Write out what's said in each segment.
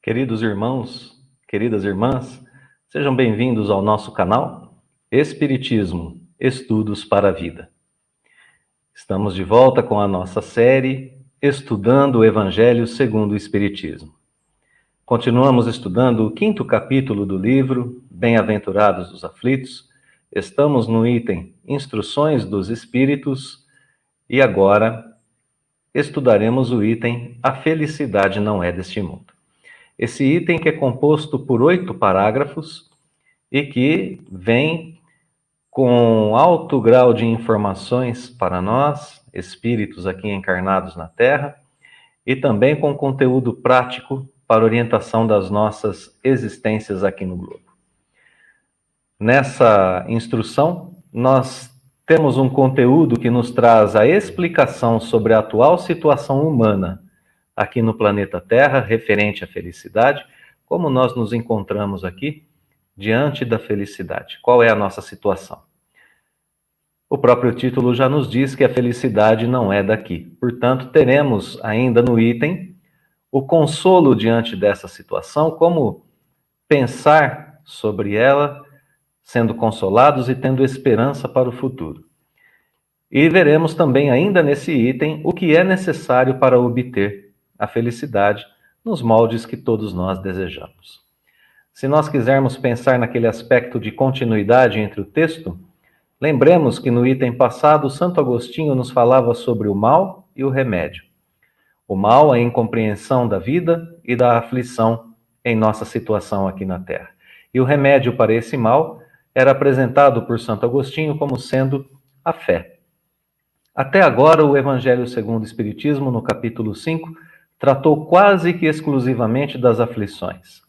Queridos irmãos, queridas irmãs, sejam bem-vindos ao nosso canal Espiritismo, Estudos para a Vida. Estamos de volta com a nossa série Estudando o Evangelho segundo o Espiritismo. Continuamos estudando o 5º capítulo do livro Bem-aventurados os aflitos. Estamos no item Instruções dos Espíritos e agora estudaremos o item A Felicidade não é deste mundo. Esse item que é composto por 8 parágrafos e que vem com alto grau de informações para nós, espíritos aqui encarnados na Terra, e também com conteúdo prático para orientação das nossas existências aqui no globo. Nessa instrução, nós temos um conteúdo que nos traz a explicação sobre a atual situação humana aqui no planeta Terra, referente à felicidade, como nós nos encontramos aqui diante da felicidade. Qual é a nossa situação? O próprio título já nos diz que a felicidade não é daqui. Portanto, teremos ainda no item o consolo diante dessa situação, como pensar sobre ela, sendo consolados e tendo esperança para o futuro. E veremos também ainda nesse item o que é necessário para obter a felicidade nos moldes que todos nós desejamos. Se nós quisermos pensar naquele aspecto de continuidade entre o texto, lembremos que no item passado, Santo Agostinho nos falava sobre o mal e o remédio. O mal, a incompreensão da vida e da aflição em nossa situação aqui na Terra. E o remédio para esse mal era apresentado por Santo Agostinho como sendo a fé. Até agora, o Evangelho segundo o Espiritismo, no capítulo 5, tratou quase que exclusivamente das aflições.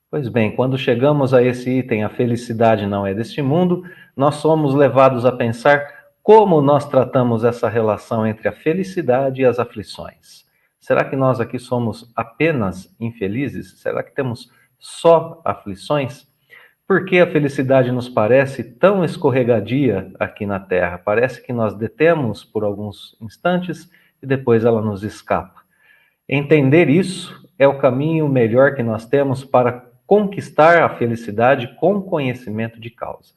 Pois bem, quando chegamos a esse item, a felicidade não é deste mundo, nós somos levados a pensar como nós tratamos essa relação entre a felicidade e as aflições. Será que nós aqui somos apenas infelizes? Será que temos só aflições? Por que a felicidade nos parece tão escorregadia aqui na Terra? Parece que nós detemos por alguns instantes e depois ela nos escapa. Entender isso é o caminho melhor que nós temos para conquistar a felicidade com conhecimento de causa.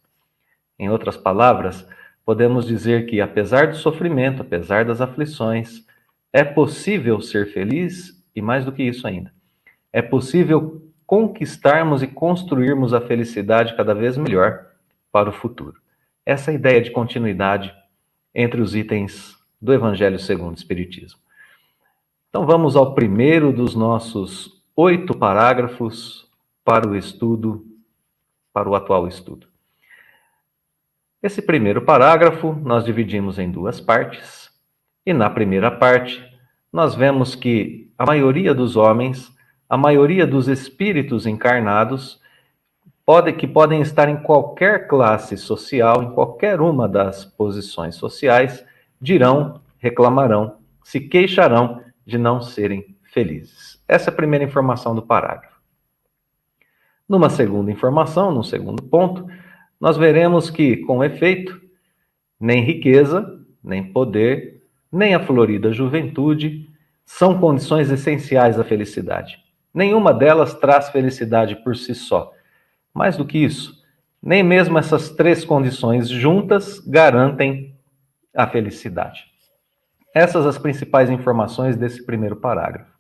Em outras palavras, podemos dizer que, apesar do sofrimento, apesar das aflições, é possível ser feliz e, mais do que isso ainda, é possível conquistarmos e construirmos a felicidade cada vez melhor para o futuro. Essa é a ideia de continuidade entre os itens do Evangelho segundo o Espiritismo. Então vamos ao primeiro dos nossos 8 parágrafos para o estudo, para o atual estudo. Esse primeiro parágrafo nós dividimos em 2 partes, e na primeira parte nós vemos que a maioria dos homens, a maioria dos espíritos encarnados, podem estar em qualquer classe social, em qualquer uma das posições sociais, dirão, reclamarão, se queixarão de não serem felizes. Essa é a primeira informação do parágrafo. Numa segunda informação, num segundo ponto, nós veremos que, com efeito, nem riqueza, nem poder, nem a florida juventude são condições essenciais à felicidade. Nenhuma delas traz felicidade por si só. Mais do que isso, nem mesmo essas 3 condições juntas garantem a felicidade. Essas as principais informações desse primeiro parágrafo.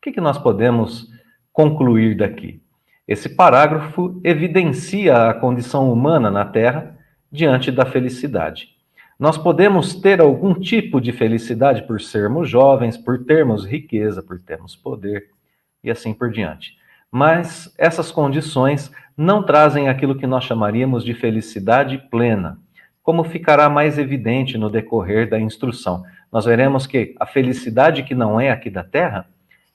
O que nós podemos concluir daqui? Esse parágrafo evidencia a condição humana na Terra diante da felicidade. Nós podemos ter algum tipo de felicidade por sermos jovens, por termos riqueza, por termos poder e assim por diante. Mas essas condições não trazem aquilo que nós chamaríamos de felicidade plena, como ficará mais evidente no decorrer da instrução. Nós veremos que a felicidade que não é aqui da Terra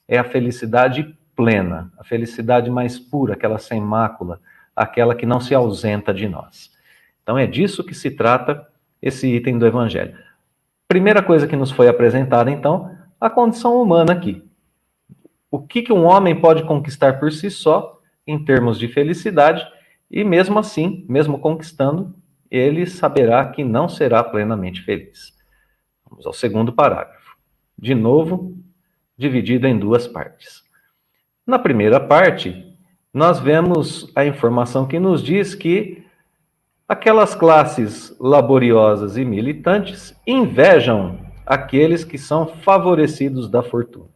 é a felicidade plena, a felicidade mais pura, aquela sem mácula, aquela que não se ausenta de nós. Então é disso que se trata esse item do Evangelho. Primeira coisa que nos foi apresentada, então, a condição humana aqui. O que um homem pode conquistar por si só, em termos de felicidade, e mesmo assim, mesmo conquistando, ele saberá que não será plenamente feliz. Vamos ao segundo parágrafo. De novo, dividido em 2 partes. Na primeira parte, nós vemos a informação que nos diz que aquelas classes laboriosas e militantes invejam aqueles que são favorecidos da fortuna.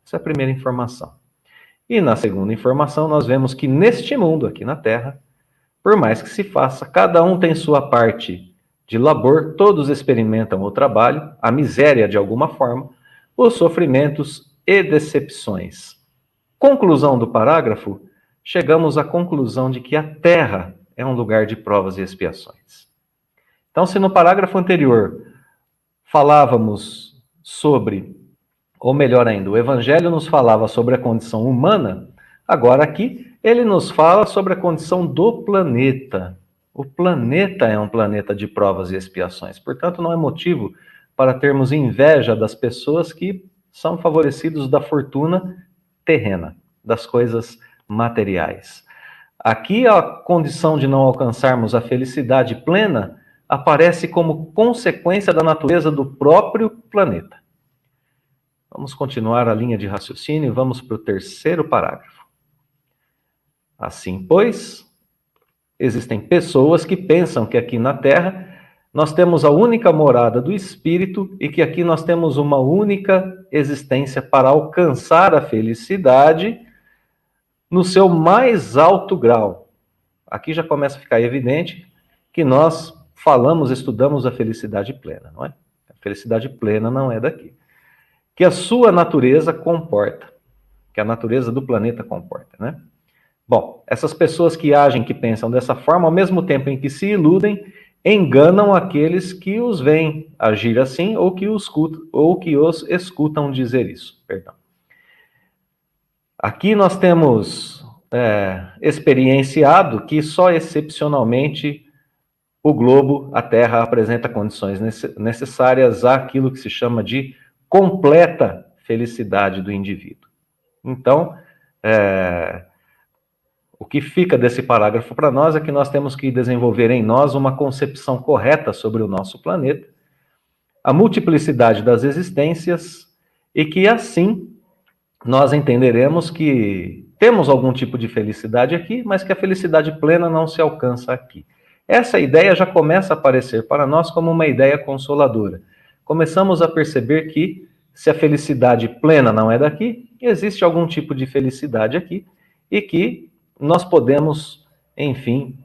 Essa é a primeira informação. E na segunda informação, nós vemos que neste mundo, aqui na Terra, por mais que se faça, cada um tem sua parte de labor, todos experimentam o trabalho, a miséria de alguma forma, os sofrimentos e decepções. Conclusão do parágrafo, chegamos à conclusão de que a Terra é um lugar de provas e expiações. Então, se no parágrafo anterior falávamos sobre, ou melhor ainda, o Evangelho nos falava sobre a condição humana, agora aqui ele nos fala sobre a condição do planeta. O planeta é um planeta de provas e expiações, portanto não é motivo para termos inveja das pessoas que são favorecidos da fortuna terrena, das coisas materiais. Aqui a condição de não alcançarmos a felicidade plena aparece como consequência da natureza do próprio planeta. Vamos continuar a linha de raciocínio e vamos para o terceiro parágrafo. Assim, pois, existem pessoas que pensam que aqui na Terra nós temos a única morada do Espírito e que aqui nós temos uma única existência para alcançar a felicidade no seu mais alto grau. Aqui já começa a ficar evidente que nós estudamos a felicidade plena, não é? A felicidade plena não é daqui. Que a sua natureza comporta, que a natureza do planeta comporta, né? Bom, essas pessoas que agem, que pensam dessa forma, ao mesmo tempo em que se iludem, enganam aqueles que os veem agir assim ou que os escutam dizer isso. Perdão. Aqui nós temos experienciado que só excepcionalmente o globo, a Terra, apresenta condições necessárias àquilo que se chama de completa felicidade do indivíduo. Então, o que fica desse parágrafo para nós é que nós temos que desenvolver em nós uma concepção correta sobre o nosso planeta, a multiplicidade das existências, e que assim nós entenderemos que temos algum tipo de felicidade aqui, mas que a felicidade plena não se alcança aqui. Essa ideia já começa a aparecer para nós como uma ideia consoladora. Começamos a perceber que, se a felicidade plena não é daqui, existe algum tipo de felicidade aqui, e que nós podemos, enfim,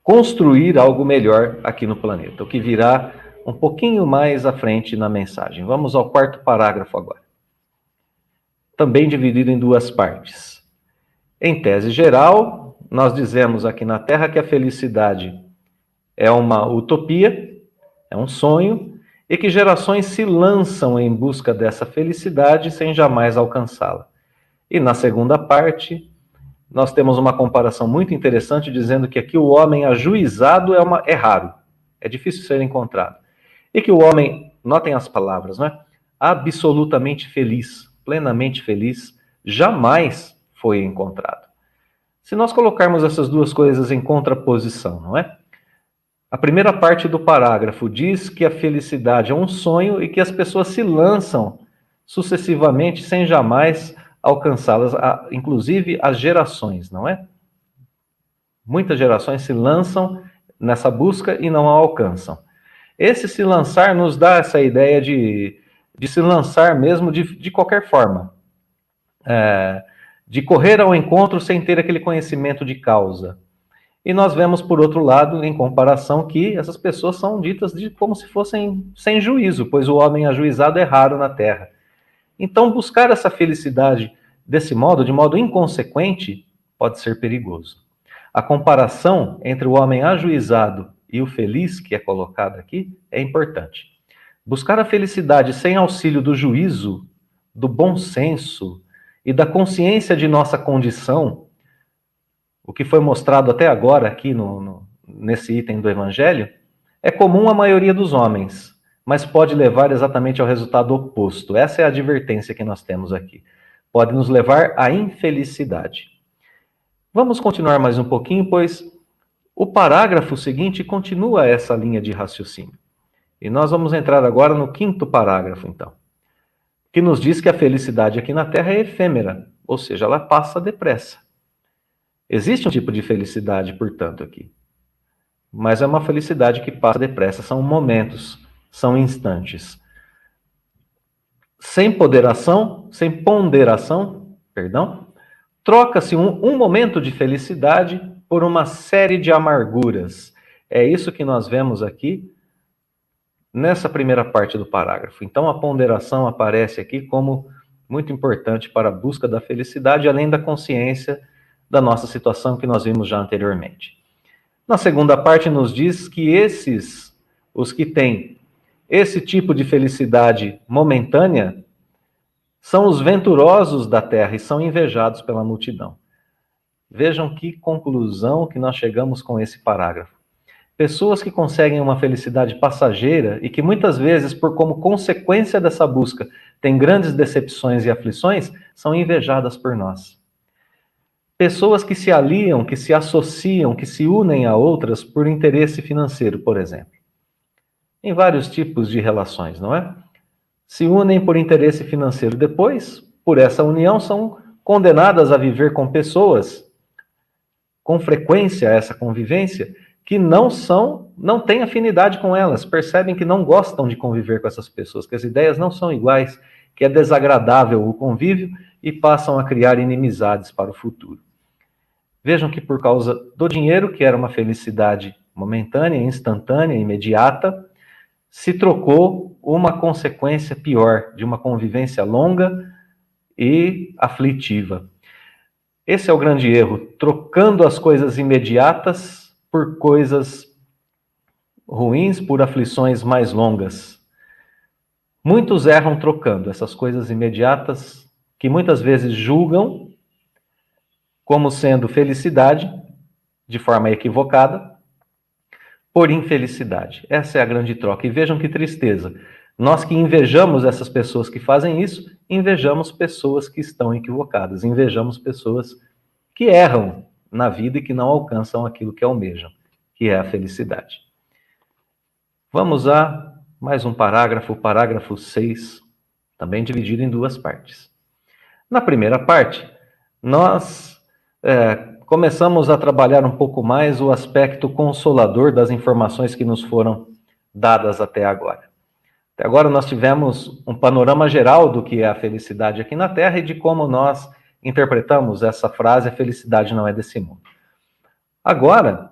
construir algo melhor aqui no planeta, o que virá um pouquinho mais à frente na mensagem. Vamos ao quarto parágrafo agora. Também dividido em duas partes. Em tese geral, nós dizemos aqui na Terra que a felicidade é uma utopia, é um sonho, e que gerações se lançam em busca dessa felicidade sem jamais alcançá-la. E na segunda parte, nós temos uma comparação muito interessante dizendo que aqui o homem ajuizado é raro, é difícil ser encontrado. E que o homem, notem as palavras, né? Absolutamente feliz, plenamente feliz, jamais foi encontrado. Se nós colocarmos essas duas coisas em contraposição, não é? A primeira parte do parágrafo diz que a felicidade é um sonho e que as pessoas se lançam sucessivamente sem jamais alcançá-las, inclusive as gerações, não é? Muitas gerações se lançam nessa busca e não a alcançam. Esse se lançar nos dá essa ideia de se lançar mesmo de qualquer forma. De correr ao encontro sem ter aquele conhecimento de causa. E nós vemos, por outro lado, em comparação, que essas pessoas são ditas como se fossem sem juízo, pois o homem ajuizado é raro na Terra. Então, buscar essa felicidade desse modo, de modo inconsequente, pode ser perigoso. A comparação entre o homem ajuizado e o feliz, que é colocado aqui, é importante. Buscar a felicidade sem auxílio do juízo, do bom senso e da consciência de nossa condição, o que foi mostrado até agora aqui nesse item do Evangelho, é comum à maioria dos homens, mas pode levar exatamente ao resultado oposto. Essa é a advertência que nós temos aqui. Pode nos levar à infelicidade. Vamos continuar mais um pouquinho, pois o parágrafo seguinte continua essa linha de raciocínio. E nós vamos entrar agora no quinto parágrafo, então. que nos diz que a felicidade aqui na Terra é efêmera, ou seja, ela passa depressa. Existe um tipo de felicidade, portanto, aqui. Mas é uma felicidade que passa depressa, são momentos, são instantes. Sem ponderação, troca-se um momento de felicidade por uma série de amarguras. É isso que nós vemos aqui nessa primeira parte do parágrafo. Então, a ponderação aparece aqui como muito importante para a busca da felicidade, além da consciência da nossa situação que nós vimos já anteriormente. Na segunda parte, nos diz que os que têm esse tipo de felicidade momentânea, são os venturosos da terra e são invejados pela multidão. Vejam que conclusão que nós chegamos com esse parágrafo. Pessoas que conseguem uma felicidade passageira e que muitas vezes, como consequência dessa busca, têm grandes decepções e aflições, são invejadas por nós. Pessoas que se aliam, que se associam, que se unem a outras por interesse financeiro, por exemplo. Em vários tipos de relações, não é? Se unem por interesse financeiro. Depois, por essa união, são condenadas a viver com pessoas, com frequência, essa convivência, que não têm afinidade com elas, percebem que não gostam de conviver com essas pessoas, que as ideias não são iguais, que é desagradável o convívio e passam a criar inimizades para o futuro. Vejam que por causa do dinheiro, que era uma felicidade momentânea, instantânea, imediata, se trocou uma consequência pior de uma convivência longa e aflitiva. Esse é o grande erro, trocando as coisas imediatas por coisas ruins, por aflições mais longas. Muitos erram trocando essas coisas imediatas, que muitas vezes julgam como sendo felicidade, de forma equivocada, por infelicidade. Essa é a grande troca. E vejam que tristeza. Nós que invejamos essas pessoas que fazem isso, invejamos pessoas que estão equivocadas, invejamos pessoas que erram na vida e que não alcançam aquilo que almejam, que é a felicidade. Vamos a mais um parágrafo, parágrafo 6, também dividido em duas partes. Na primeira parte, nós começamos a trabalhar um pouco mais o aspecto consolador das informações que nos foram dadas até agora. Até agora nós tivemos um panorama geral do que é a felicidade aqui na Terra e de como nós interpretamos essa frase, a felicidade não é desse mundo. Agora,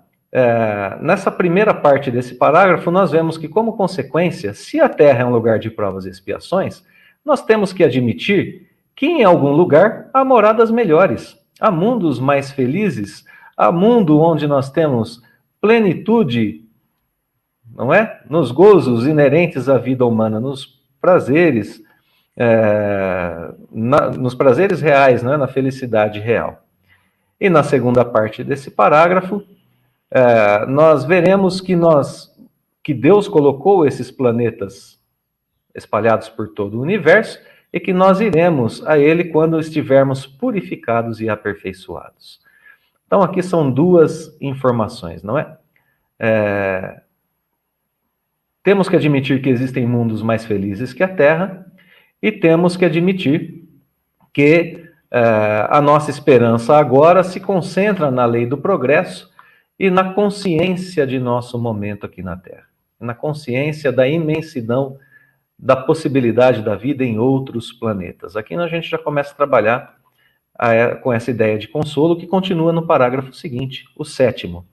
nessa primeira parte desse parágrafo, nós vemos que, como consequência, se a Terra é um lugar de provas e expiações, nós temos que admitir que em algum lugar há moradas melhores, há mundos mais felizes, há mundo onde nós temos plenitude, não é? Nos gozos inerentes à vida humana, nos prazeres, nos prazeres reais, não é? Na felicidade real. E na segunda parte desse parágrafo, nós veremos que Deus colocou esses planetas espalhados por todo o universo e que nós iremos a ele quando estivermos purificados e aperfeiçoados. Então aqui são duas informações, não é? Temos que admitir que existem mundos mais felizes que a Terra e temos que admitir que a nossa esperança agora se concentra na lei do progresso e na consciência de nosso momento aqui na Terra, na consciência da imensidão da possibilidade da vida em outros planetas. Aqui a gente já começa a trabalhar com essa ideia de consolo que continua no parágrafo seguinte, o 7º.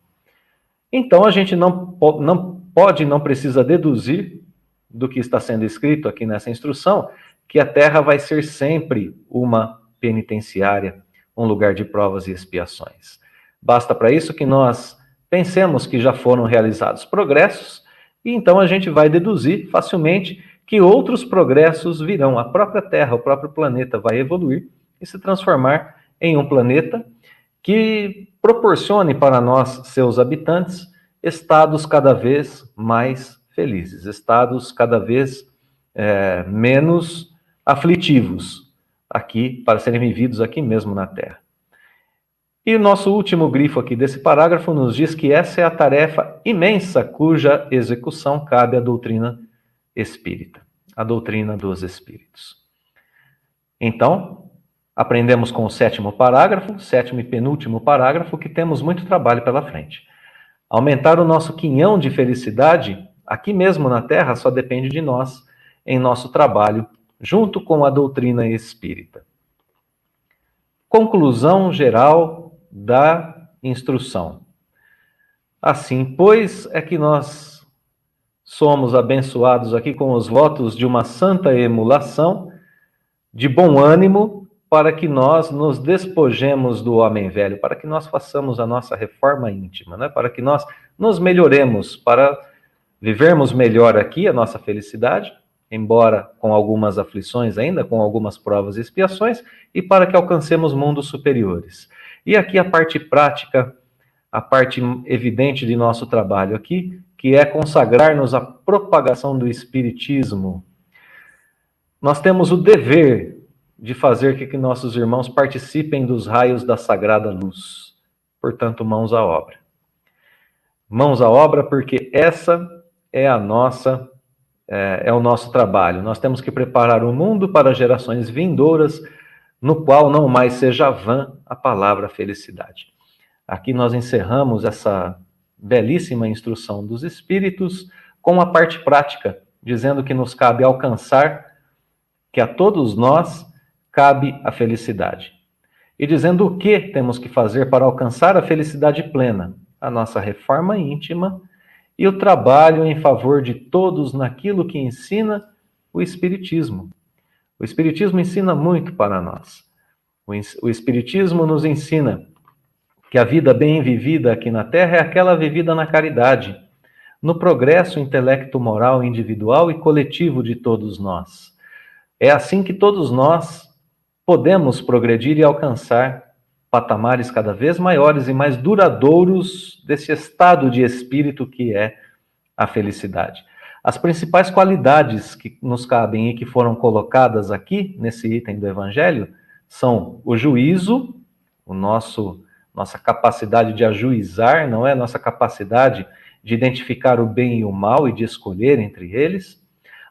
Então a gente não precisa deduzir do que está sendo escrito aqui nessa instrução que a Terra vai ser sempre uma penitenciária, um lugar de provas e expiações. Basta para isso que nós pensemos que já foram realizados progressos e então a gente vai deduzir facilmente que outros progressos virão. A própria Terra, o próprio planeta vai evoluir e se transformar em um planeta que proporcione para nós, seus habitantes, estados cada vez mais felizes, estados cada vez menos aflitivos, aqui, para serem vividos aqui mesmo na Terra. E o nosso último grifo aqui desse parágrafo nos diz que essa é a tarefa imensa cuja execução cabe à doutrina espírita, a doutrina dos espíritos. Então, aprendemos com o sétimo parágrafo, sétimo e penúltimo parágrafo, que temos muito trabalho pela frente. Aumentar o nosso quinhão de felicidade, aqui mesmo na Terra, só depende de nós, em nosso trabalho, junto com a doutrina espírita. Conclusão geral da instrução. Assim, pois, é que nós somos abençoados aqui com os votos de uma santa emulação, de bom ânimo, para que nós nos despojemos do homem velho, para que nós façamos a nossa reforma íntima, né? Para que nós nos melhoremos, para vivermos melhor aqui a nossa felicidade, embora com algumas aflições ainda, com algumas provas e expiações, e para que alcancemos mundos superiores. E aqui a parte prática, a parte evidente de nosso trabalho aqui, que é consagrar-nos à propagação do Espiritismo. Nós temos o dever de fazer que nossos irmãos participem dos raios da sagrada luz. Portanto, mãos à obra. Mãos à obra, porque essa é a nossa, é o nosso trabalho. Nós temos que preparar o mundo para gerações vindouras, no qual não mais seja vã a palavra felicidade. Aqui nós encerramos essa belíssima instrução dos Espíritos com a parte prática, dizendo que nos cabe alcançar, que a todos nós cabe a felicidade. E dizendo o que temos que fazer para alcançar a felicidade plena, a nossa reforma íntima e o trabalho em favor de todos naquilo que ensina o Espiritismo. O Espiritismo ensina muito para nós. O Espiritismo nos ensina que a vida bem vivida aqui na Terra é aquela vivida na caridade, no progresso intelecto-moral individual e coletivo de todos nós. É assim que todos nós podemos progredir e alcançar patamares cada vez maiores e mais duradouros desse estado de espírito que é a felicidade. As principais qualidades que nos cabem e que foram colocadas aqui nesse item do Evangelho são o juízo, nossa capacidade de ajuizar, não é? Nossa capacidade de identificar o bem e o mal e de escolher entre eles,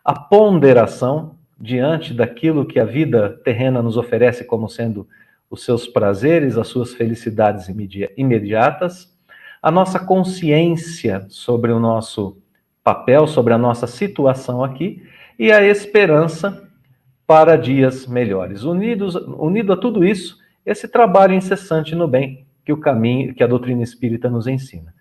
a ponderação diante daquilo que a vida terrena nos oferece como sendo os seus prazeres, as suas felicidades imediatas, a nossa consciência sobre o nosso papel, sobre a nossa situação aqui, e a esperança para dias melhores. Unido a tudo isso, esse trabalho incessante no bem, que a doutrina espírita nos ensina.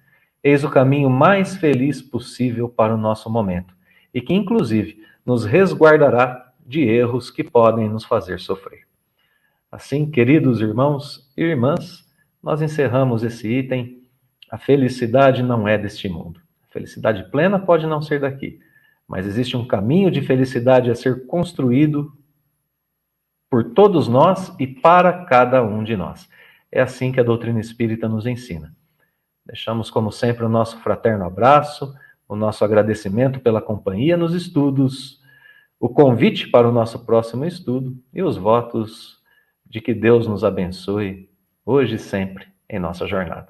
Eis o caminho mais feliz possível para o nosso momento, e que, inclusive, nos resguardará de erros que podem nos fazer sofrer. Assim, queridos irmãos e irmãs, nós encerramos esse item. A felicidade não é deste mundo. A felicidade plena pode não ser daqui, mas existe um caminho de felicidade a ser construído por todos nós e para cada um de nós. É assim que a doutrina espírita nos ensina. Deixamos, como sempre, o nosso fraterno abraço, o nosso agradecimento pela companhia nos estudos, o convite para o nosso próximo estudo e os votos de que Deus nos abençoe hoje e sempre em nossa jornada.